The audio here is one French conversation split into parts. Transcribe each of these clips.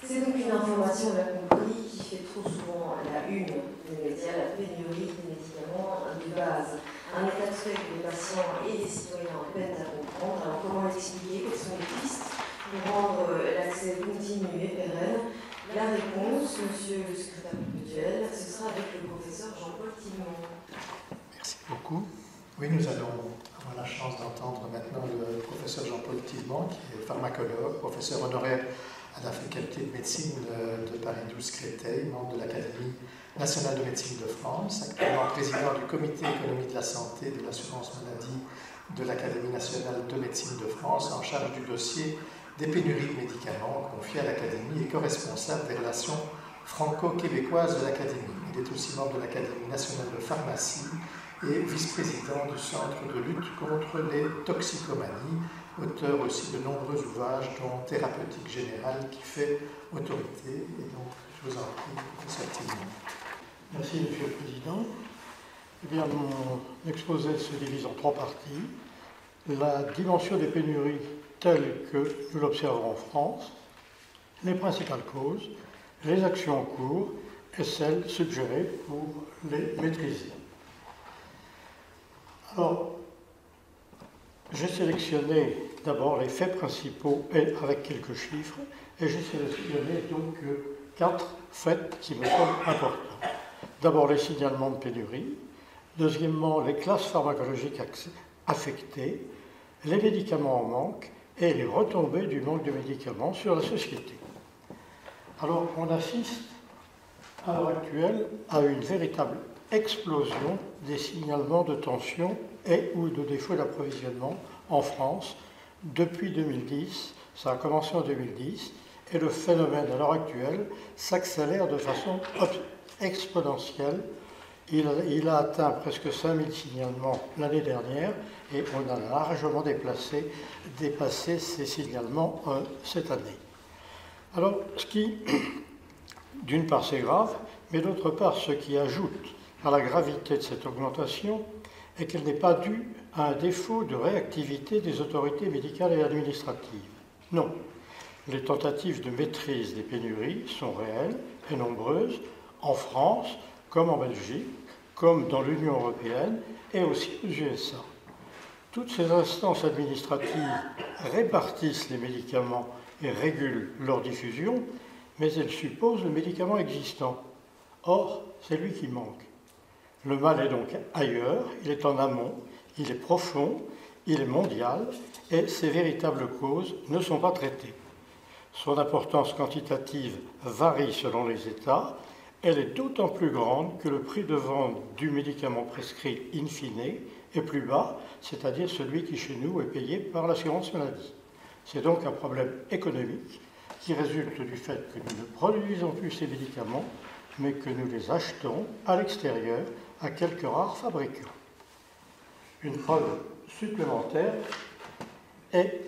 C'est donc une information, on l'a compris, qui fait trop souvent la une des médias, la pénurie des médicaments de base. Un état de fait que les patients et les citoyens peinent à comprendre. Alors comment l'expliquer? Quelles sont les pistes pour rendre l'accès continu et pérenne? La réponse, monsieur le secrétaire perpétuel, ce sera avec le professeur Jean-Paul Tillemont. Merci beaucoup. Oui, nous allons avoir la chance d'entendre maintenant le professeur Jean-Paul Tillemont, qui est pharmacologue, professeur honoraire à la faculté de médecine de Paris 12 Créteil, membre de l'Académie nationale de médecine de France, actuellement président du comité économie de la santé et de l'assurance maladie de l'Académie nationale de médecine de France, en charge du dossier des pénuries de médicaments confié à l'Académie et co-responsable des relations franco-québécoises de l'Académie. Il est aussi membre de l'Académie nationale de pharmacie et vice-président du Centre de lutte contre les toxicomanies, auteur aussi de nombreux ouvrages, dont Thérapeutique générale, qui fait autorité. Et donc, je vous en prie, professeur Tillemont. Merci, Monsieur le Président. Eh bien, mon exposé se divise en trois parties. La dimension des pénuries telle que nous l'observons en France, les principales causes, les actions en cours et celles suggérées pour les maîtriser. Alors, j'ai sélectionné d'abord les faits principaux et avec quelques chiffres, et j'ai sélectionné donc 4 faits qui me semblent importants. D'abord, les signalements de pénurie. Deuxièmement, les classes pharmacologiques affectées, les médicaments en manque et les retombées du manque de médicaments sur la société. Alors, on assiste à l'heure actuelle à une véritable explosion des signalements de tension et ou de défaut d'approvisionnement en France depuis 2010. Ça a commencé en 2010 et le phénomène à l'heure actuelle s'accélère de façon exponentielle. Il a atteint presque 5000 signalements l'année dernière et on a largement dépassé ces signalements cette année. Alors, ce qui, d'une part, c'est grave, mais d'autre part, ce qui ajoute à la gravité de cette augmentation est qu'elle n'est pas due à un défaut de réactivité des autorités médicales et administratives. Non, les tentatives de maîtrise des pénuries sont réelles et nombreuses en France, comme en Belgique, comme dans l'Union européenne et aussi aux USA. Toutes ces instances administratives répartissent les médicaments et régulent leur diffusion, mais elles supposent le médicament existant. Or, c'est lui qui manque. Le mal est donc ailleurs, il est en amont, il est profond, il est mondial, et ses véritables causes ne sont pas traitées. Son importance quantitative varie selon les États. Elle est d'autant plus grande que le prix de vente du médicament prescrit in fine est plus bas, c'est-à-dire celui qui chez nous est payé par l'assurance maladie. C'est donc un problème économique qui résulte du fait que nous ne produisons plus ces médicaments, mais que nous les achetons à l'extérieur à quelques rares fabricants. Une preuve supplémentaire est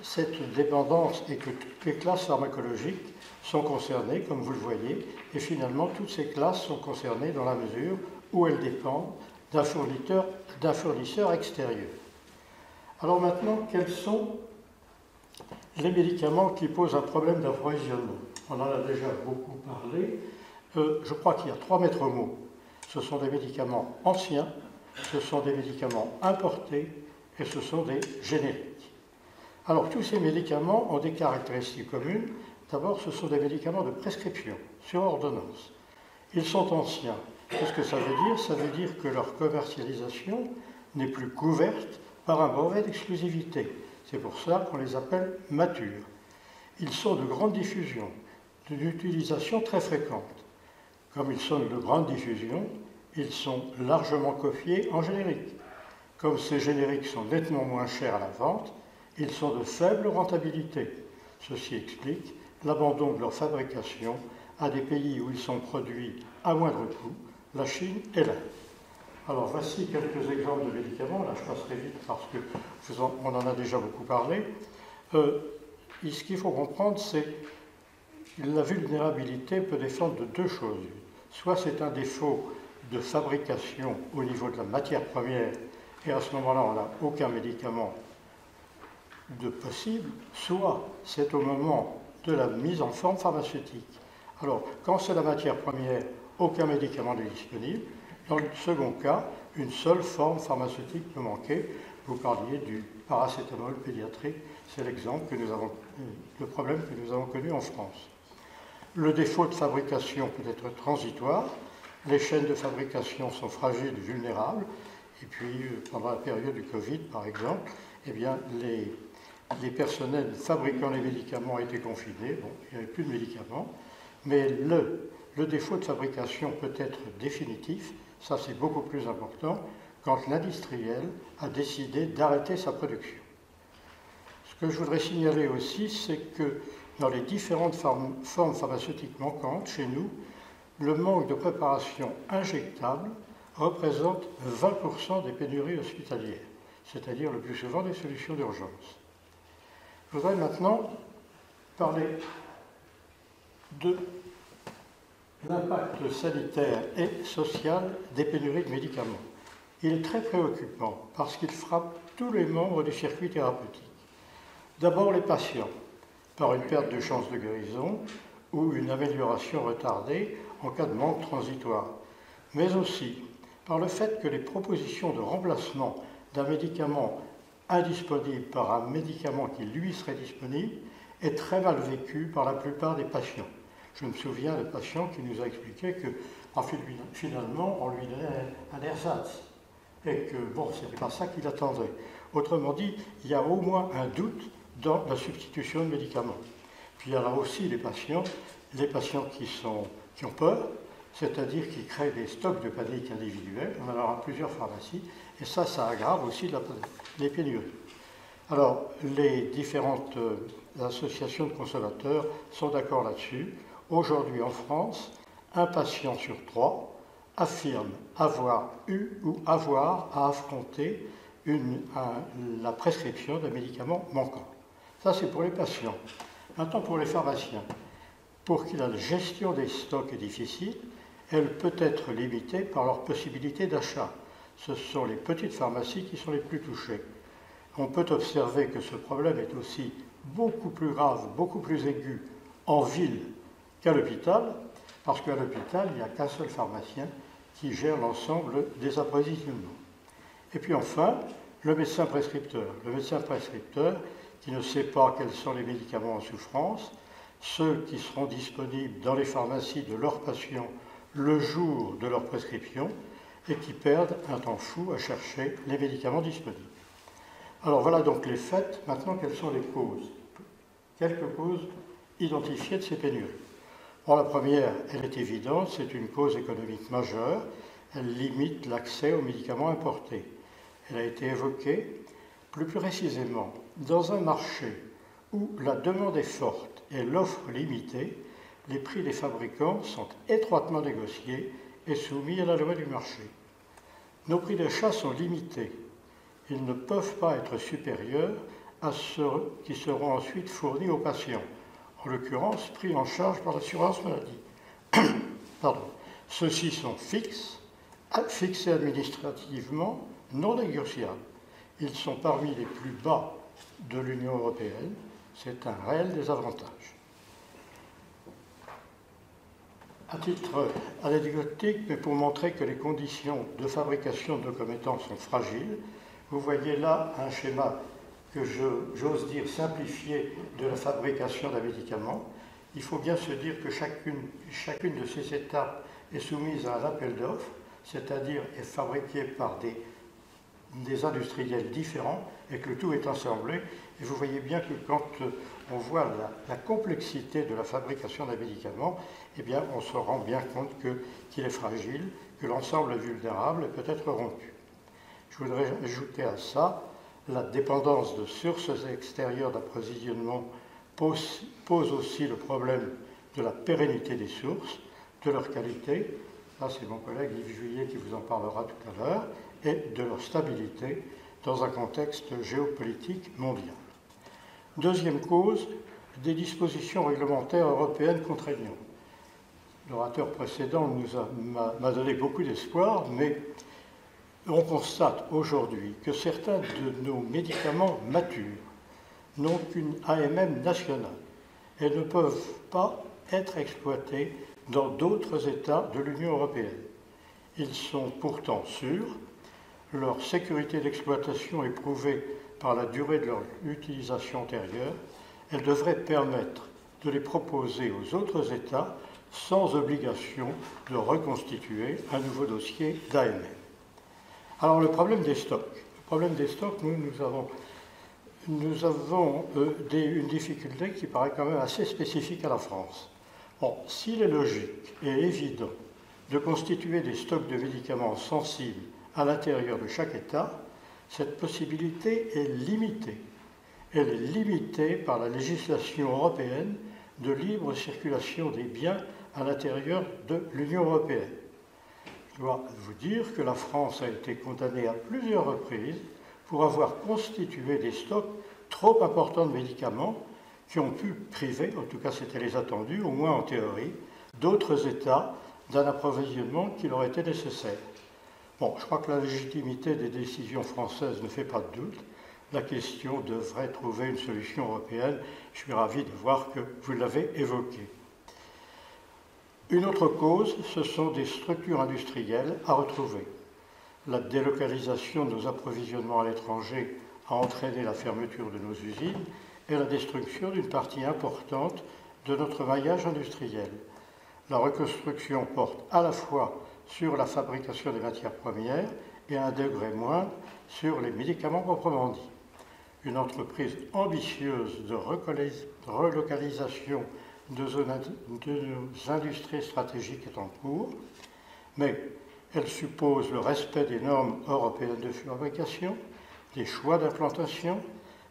cette dépendance et que toutes les classes pharmacologiques sont concernées, comme vous le voyez, et finalement toutes ces classes sont concernées dans la mesure où elles dépendent d'un fournisseur extérieur. Alors maintenant, quels sont les médicaments qui posent un problème d'approvisionnement? On en a déjà beaucoup parlé. Je crois qu'il y a 3 maîtres mots. Ce sont des médicaments anciens, ce sont des médicaments importés et ce sont des génériques. Alors tous ces médicaments ont des caractéristiques communes. D'abord, ce sont des médicaments de prescription, sur ordonnance. Ils sont anciens. Qu'est-ce que ça veut dire? Ça veut dire que leur commercialisation n'est plus couverte par un brevet d'exclusivité. C'est pour ça qu'on les appelle matures. Ils sont de grande diffusion, d'une utilisation très fréquente. Comme ils sont de grande diffusion, ils sont largement copiés en générique. Comme ces génériques sont nettement moins chers à la vente, ils sont de faible rentabilité. Ceci explique l'abandon de leur fabrication à des pays où ils sont produits à moindre coût, la Chine et l'Inde. Alors voici quelques exemples de médicaments, là je passerai vite parce qu'on en a déjà beaucoup parlé. Ce qu'il faut comprendre, c'est que la vulnérabilité peut défendre de 2 choses. Soit c'est un défaut de fabrication au niveau de la matière première, et à ce moment-là on n'a aucun médicament de possible, soit c'est au moment de la mise en forme pharmaceutique. Alors, quand c'est la matière première, aucun médicament n'est disponible. Dans le second cas, une seule forme pharmaceutique peut manquer. Vous parliez du paracétamol pédiatrique, c'est l'exemple que nous avons, le problème que nous avons connu en France. Le défaut de fabrication peut être transitoire. Les chaînes de fabrication sont fragiles et vulnérables. Et puis, pendant la période du Covid, par exemple, eh bien, les personnels fabriquant les médicaments étaient confinés. Bon, il n'y avait plus de médicaments. Mais le défaut de fabrication peut être définitif. Ça, c'est beaucoup plus important quand l'industriel a décidé d'arrêter sa production. Ce que je voudrais signaler aussi, c'est que dans les différentes formes pharmaceutiques manquantes, chez nous, le manque de préparation injectable représente 20% des pénuries hospitalières, c'est-à-dire le plus souvent des solutions d'urgence. Je voudrais maintenant parler de l'impact sanitaire et social des pénuries de médicaments. Il est très préoccupant parce qu'il frappe tous les membres du circuit thérapeutique. D'abord les patients, par une perte de chance de guérison ou une amélioration retardée en cas de manque transitoire, mais aussi par le fait que les propositions de remplacement d'un médicament indisponible par un médicament qui lui serait disponible est très mal vécu par la plupart des patients. Je me souviens d'un patient qui nous a expliqué que finalement on lui donnait un ersatz et que bon, ce n'était pas ça qu'il attendait. Autrement dit, il y a au moins un doute dans la substitution de médicaments. Puis il y a aussi les patients qui ont peur, c'est-à-dire qui créent des stocks de panique individuels. On en aura plusieurs pharmacies, et ça aggrave aussi les pénuries. Alors, les différentes associations de consommateurs sont d'accord là-dessus. Aujourd'hui, en France, un patient sur 3 affirme avoir eu ou avoir à affronter la prescription d'un médicament manquant. Ça, c'est pour les patients. Maintenant, pour les pharmaciens, pour qui la gestion des stocks est difficile, elle peut être limitée par leur possibilité d'achat. Ce sont les petites pharmacies qui sont les plus touchées. On peut observer que ce problème est aussi beaucoup plus grave, beaucoup plus aigu en ville qu'à l'hôpital, parce qu'à l'hôpital, il n'y a qu'un seul pharmacien qui gère l'ensemble des approvisionnements. Et puis enfin, le médecin prescripteur. Le médecin prescripteur qui ne sait pas quels sont les médicaments en souffrance, ceux qui seront disponibles dans les pharmacies de leurs patients le jour de leur prescription et qui perdent un temps fou à chercher les médicaments disponibles. Alors voilà donc les faits. Maintenant, quelles sont les causes? Quelques causes identifiées de ces pénuries. Bon, la première, elle est évidente, c'est une cause économique majeure. Elle limite l'accès aux médicaments importés. Elle a été évoquée. Plus précisément, dans un marché où la demande est forte et l'offre limitée, les prix des fabricants sont étroitement négociés et soumis à la loi du marché. Nos prix d'achat sont limités. Ils ne peuvent pas être supérieurs à ceux qui seront ensuite fournis aux patients, en l'occurrence pris en charge par l'assurance maladie. Ceux-ci sont fixés administrativement, non négociables. Ils sont parmi les plus bas de l'Union européenne. C'est un réel désavantage. À titre anecdotique, mais pour montrer que les conditions de fabrication de nos commettants sont fragiles, vous voyez là un schéma que j'ose dire simplifié de la fabrication d'un médicament. Il faut bien se dire que chacune de ces étapes est soumise à un appel d'offres, c'est-à-dire est fabriquée par des industriels différents et que le tout est assemblé. Et vous voyez bien que quand on voit la complexité de la fabrication d'un médicament, eh bien, on se rend bien compte qu'il est fragile, que l'ensemble est vulnérable et peut être rompu. Je voudrais ajouter à ça la dépendance de sources extérieures d'approvisionnement pose aussi le problème de la pérennité des sources, de leur qualité, ça c'est mon collègue Yves Juillet qui vous en parlera tout à l'heure, et de leur stabilité dans un contexte géopolitique mondial. Deuxième cause, des dispositions réglementaires européennes contraignantes. L'orateur précédent m'a donné beaucoup d'espoir, mais on constate aujourd'hui que certains de nos médicaments matures n'ont qu'une AMM nationale et ne peuvent pas être exploités dans d'autres États de l'Union européenne. Ils sont pourtant sûrs, leur sécurité d'exploitation est prouvée par la durée de leur utilisation antérieure, elle devrait permettre de les proposer aux autres États sans obligation de reconstituer un nouveau dossier d'AMM. Alors le problème des stocks. Le problème des stocks, nous avons une difficulté qui paraît quand même assez spécifique à la France. Bon, s'il est logique et évident de constituer des stocks de médicaments sensibles à l'intérieur de chaque État, cette possibilité est limitée. Elle est limitée par la législation européenne de libre circulation des biens à l'intérieur de l'Union européenne. Je dois vous dire que la France a été condamnée à plusieurs reprises pour avoir constitué des stocks trop importants de médicaments qui ont pu priver, en tout cas c'était les attendus, au moins en théorie, d'autres États d'un approvisionnement qui leur était nécessaire. Bon, je crois que la légitimité des décisions françaises ne fait pas de doute. La question devrait trouver une solution européenne. Je suis ravi de voir que vous l'avez évoqué. Une autre cause, ce sont des structures industrielles à retrouver. La délocalisation de nos approvisionnements à l'étranger a entraîné la fermeture de nos usines et la destruction d'une partie importante de notre maillage industriel. La reconstruction porte à la fois sur la fabrication des matières premières et à un degré moindre sur les médicaments proprement dit. Une entreprise ambitieuse de relocalisation de nos industries stratégiques est en cours, mais elle suppose le respect des normes européennes de fabrication, des choix d'implantation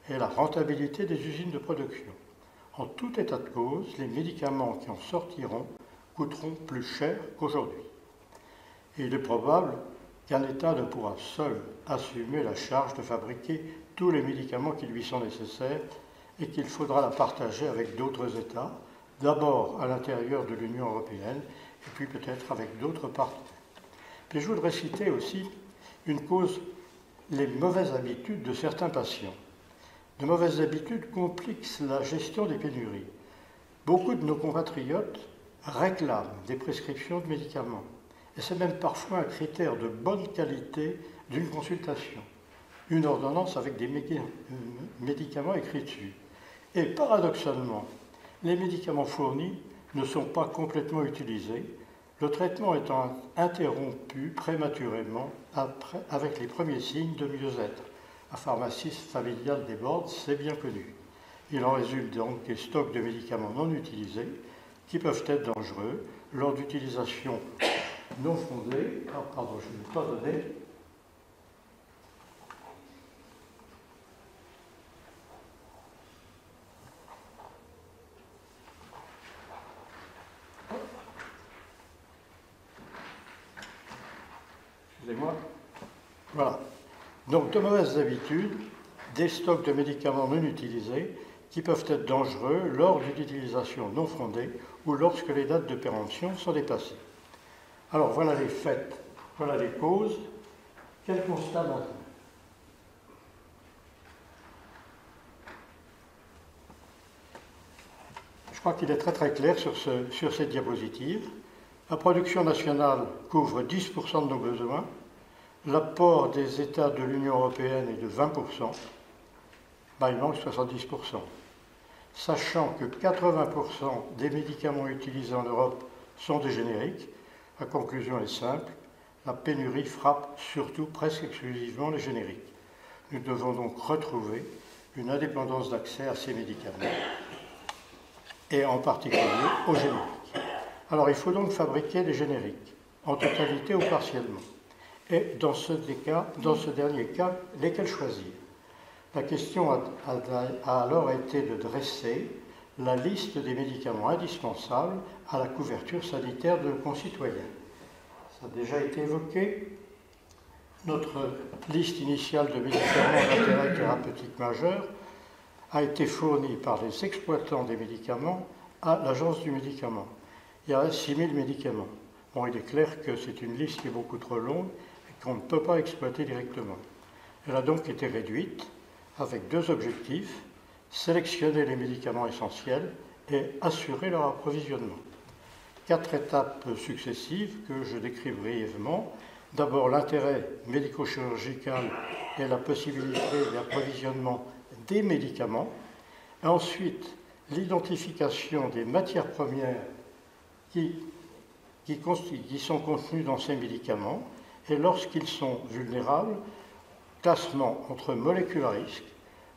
et la rentabilité des usines de production. En tout état de cause, les médicaments qui en sortiront coûteront plus cher qu'aujourd'hui. Et il est probable qu'un État ne pourra seul assumer la charge de fabriquer tous les médicaments qui lui sont nécessaires et qu'il faudra la partager avec d'autres États, d'abord à l'intérieur de l'Union européenne et puis peut-être avec d'autres partenaires. Puis je voudrais citer aussi une cause, les mauvaises habitudes de certains patients. De mauvaises habitudes compliquent la gestion des pénuries. Beaucoup de nos compatriotes réclament des prescriptions de médicaments. Et c'est même parfois un critère de bonne qualité d'une consultation. Une ordonnance avec des médicaments écrits dessus. Et paradoxalement, les médicaments fournis ne sont pas complètement utilisés, le traitement étant interrompu prématurément avec les premiers signes de mieux-être. La pharmacie familiale déborde, c'est bien connu. Il en résulte donc des stocks de médicaments non utilisés qui peuvent être dangereux lors d'utilisation non fondée. Ah, pardon, je ne l'ai pas donné. Excusez-moi. Voilà. Donc, de mauvaises habitudes, des stocks de médicaments non utilisés qui peuvent être dangereux lors d'une utilisation non fondée ou lorsque les dates de péremption sont dépassées. Alors, voilà les faits, voilà les causes. Quel constat maintenant ? Je crois qu'il est très très clair sur cette diapositive. La production nationale couvre 10% de nos besoins. L'apport des États de l'Union européenne est de 20%. Ben, il manque 70%. Sachant que 80% des médicaments utilisés en Europe sont des génériques, la conclusion est simple, la pénurie frappe surtout presque exclusivement les génériques. Nous devons donc retrouver une indépendance d'accès à ces médicaments, et en particulier aux génériques. Alors il faut donc fabriquer des génériques, en totalité ou partiellement. Et dans ce dernier cas, lesquels choisir ? La question a alors été de dresser la liste des médicaments indispensables à la couverture sanitaire de nos concitoyens. Ça a déjà été évoqué. Notre liste initiale de médicaments d'intérêt thérapeutique majeur a été fournie par les exploitants des médicaments à l'Agence du médicament. Il y a 6000 médicaments. Bon, il est clair que c'est une liste qui est beaucoup trop longue et qu'on ne peut pas exploiter directement. Elle a donc été réduite avec deux objectifs, sélectionner les médicaments essentiels et assurer leur approvisionnement. 4 étapes successives que je décris brièvement. D'abord, l'intérêt médico-chirurgical et la possibilité d'approvisionnement des médicaments. Ensuite, l'identification des matières premières qui sont contenues dans ces médicaments et lorsqu'ils sont vulnérables, classement entre molécules à risque,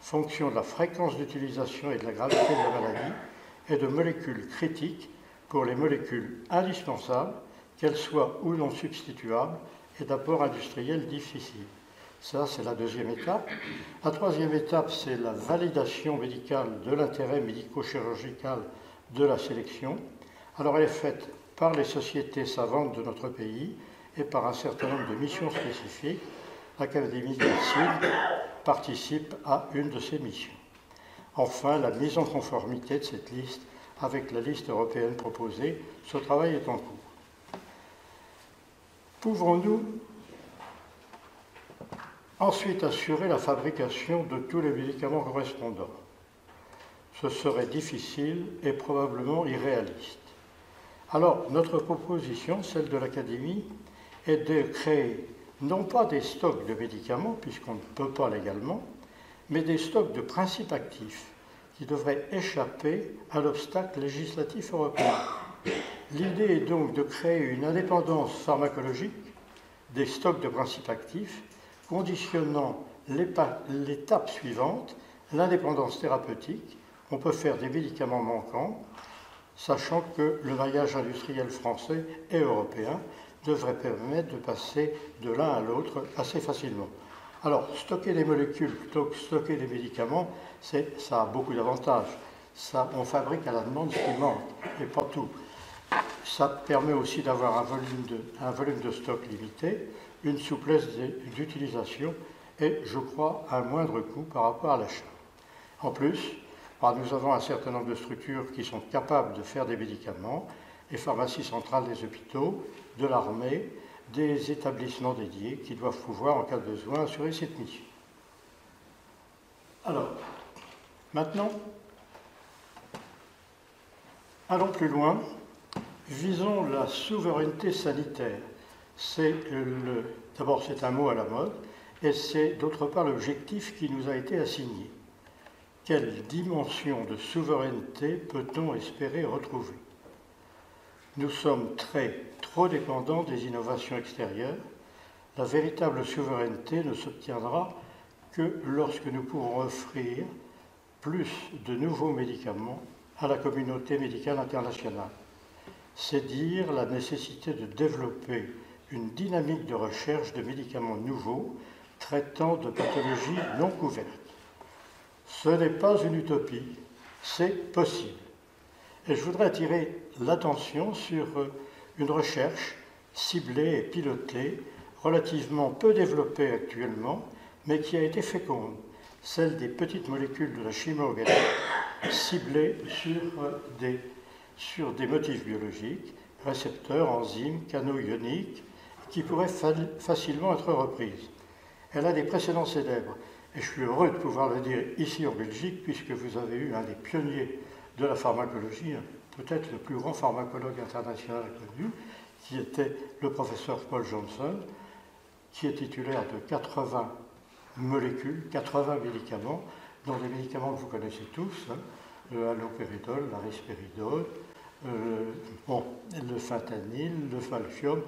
fonction de la fréquence d'utilisation et de la gravité de la maladie, et de molécules critiques pour les molécules indispensables, qu'elles soient ou non substituables, et d'apport industriel difficile. Ça, c'est la deuxième étape. La troisième étape, c'est la validation médicale de l'intérêt médico-chirurgical de la sélection. Alors, elle est faite par les sociétés savantes de notre pays et par un certain nombre de missions spécifiques. L'Académie de médecine participe à une de ces missions. Enfin, la mise en conformité de cette liste avec la liste européenne proposée, ce travail est en cours. Pouvons-nous ensuite assurer la fabrication de tous les médicaments correspondants? Ce serait difficile et probablement irréaliste. Alors, notre proposition, celle de l'Académie, est de créer non pas des stocks de médicaments, puisqu'on ne peut pas légalement, mais des stocks de principes actifs qui devraient échapper à l'obstacle législatif européen. L'idée est donc de créer une indépendance pharmacologique des stocks de principes actifs, conditionnant l'étape suivante, l'indépendance thérapeutique. On peut faire des médicaments manquants, sachant que le maillage industriel français et européen devrait permettre de passer de l'un à l'autre assez facilement. Alors, stocker des molécules plutôt que stocker des médicaments, ça a beaucoup d'avantages. On fabrique à la demande ce qui manque, et pas tout. Ça permet aussi d'avoir un volume de stock limité, une souplesse d'utilisation et, je crois, un moindre coût par rapport à l'achat. En plus, nous avons un certain nombre de structures qui sont capables de faire des médicaments, les pharmacies centrales des hôpitaux, de l'armée, des établissements dédiés qui doivent pouvoir, en cas de besoin, assurer cette mission. Alors, maintenant, allons plus loin. Visons la souveraineté sanitaire. D'abord, c'est un mot à la mode, et c'est d'autre part l'objectif qui nous a été assigné. Quelle dimension de souveraineté peut-on espérer retrouver? Nous sommes trop dépendants des innovations extérieures. La véritable souveraineté ne s'obtiendra que lorsque nous pourrons offrir plus de nouveaux médicaments à la communauté médicale internationale. C'est dire la nécessité de développer une dynamique de recherche de médicaments nouveaux traitant de pathologies non couvertes. Ce n'est pas une utopie, c'est possible. Et je voudrais attirer l'attention sur une recherche ciblée et pilotée, relativement peu développée actuellement, mais qui a été féconde, celle des petites molécules de la chimie organique, ciblées sur des motifs biologiques, récepteurs, enzymes, canaux ioniques, qui pourraient facilement être reprises. Elle a des précédents célèbres, et je suis heureux de pouvoir le dire ici en Belgique, puisque vous avez eu un des pionniers de la pharmacologie, peut-être le plus grand pharmacologue international connu, qui était le professeur Paul Johnson, qui est titulaire de 80 molécules, 80 médicaments, dont des médicaments que vous connaissez tous, le halopéridol, la risperidol, le fentanyl, le falcium,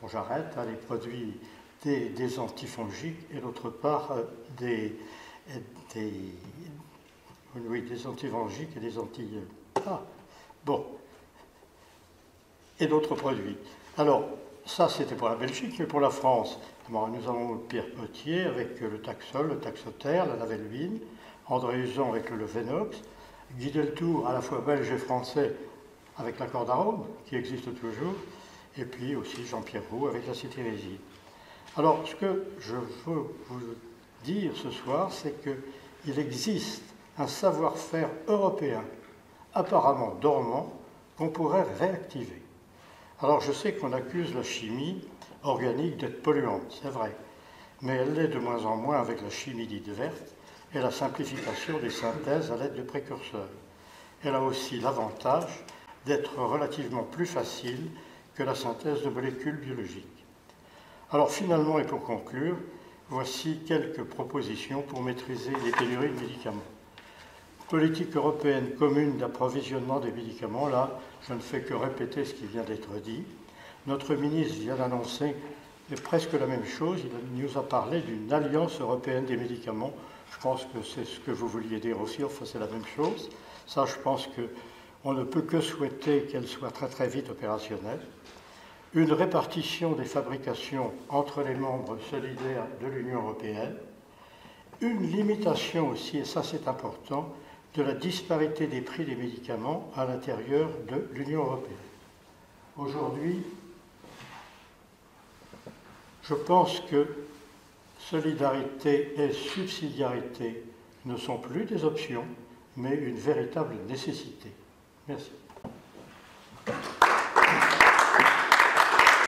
j'arrête, les produits des antifongiques et d'autre part des antifongiques et des et d'autres produits. Alors, ça c'était pour la Belgique, mais pour la France, nous avons Pierre Potier avec le Taxol, le Taxoter, la Lavelvine, André Uzan avec le Levenox, Guy Deltour, à la fois belge et français, avec l'accord d'arôme, qui existe toujours, et puis aussi Jean-Pierre Roux avec la cétirizine. Alors, ce que je veux vous dire ce soir, c'est qu'il existe un savoir-faire européen, apparemment dormant, qu'on pourrait réactiver. Alors, je sais qu'on accuse la chimie organique d'être polluante, c'est vrai, mais elle l'est de moins en moins avec la chimie dite verte et la simplification des synthèses à l'aide de précurseurs. Elle a aussi l'avantage d'être relativement plus facile que la synthèse de molécules biologiques. Alors finalement et pour conclure, voici quelques propositions pour maîtriser les pénuries de médicaments. Politique européenne commune d'approvisionnement des médicaments, là, je ne fais que répéter ce qui vient d'être dit. Notre ministre vient d'annoncer presque la même chose, il nous a parlé d'une alliance européenne des médicaments. Je pense que c'est ce que vous vouliez dire aussi, enfin c'est la même chose. Ça, je pense qu'on ne peut que souhaiter qu'elle soit très très vite opérationnelle. Une répartition des fabrications entre les membres solidaires de l'Union européenne. Une limitation aussi, et ça c'est important, de la disparité des prix des médicaments à l'intérieur de l'Union européenne. Aujourd'hui, je pense que solidarité et subsidiarité ne sont plus des options, mais une véritable nécessité. Merci.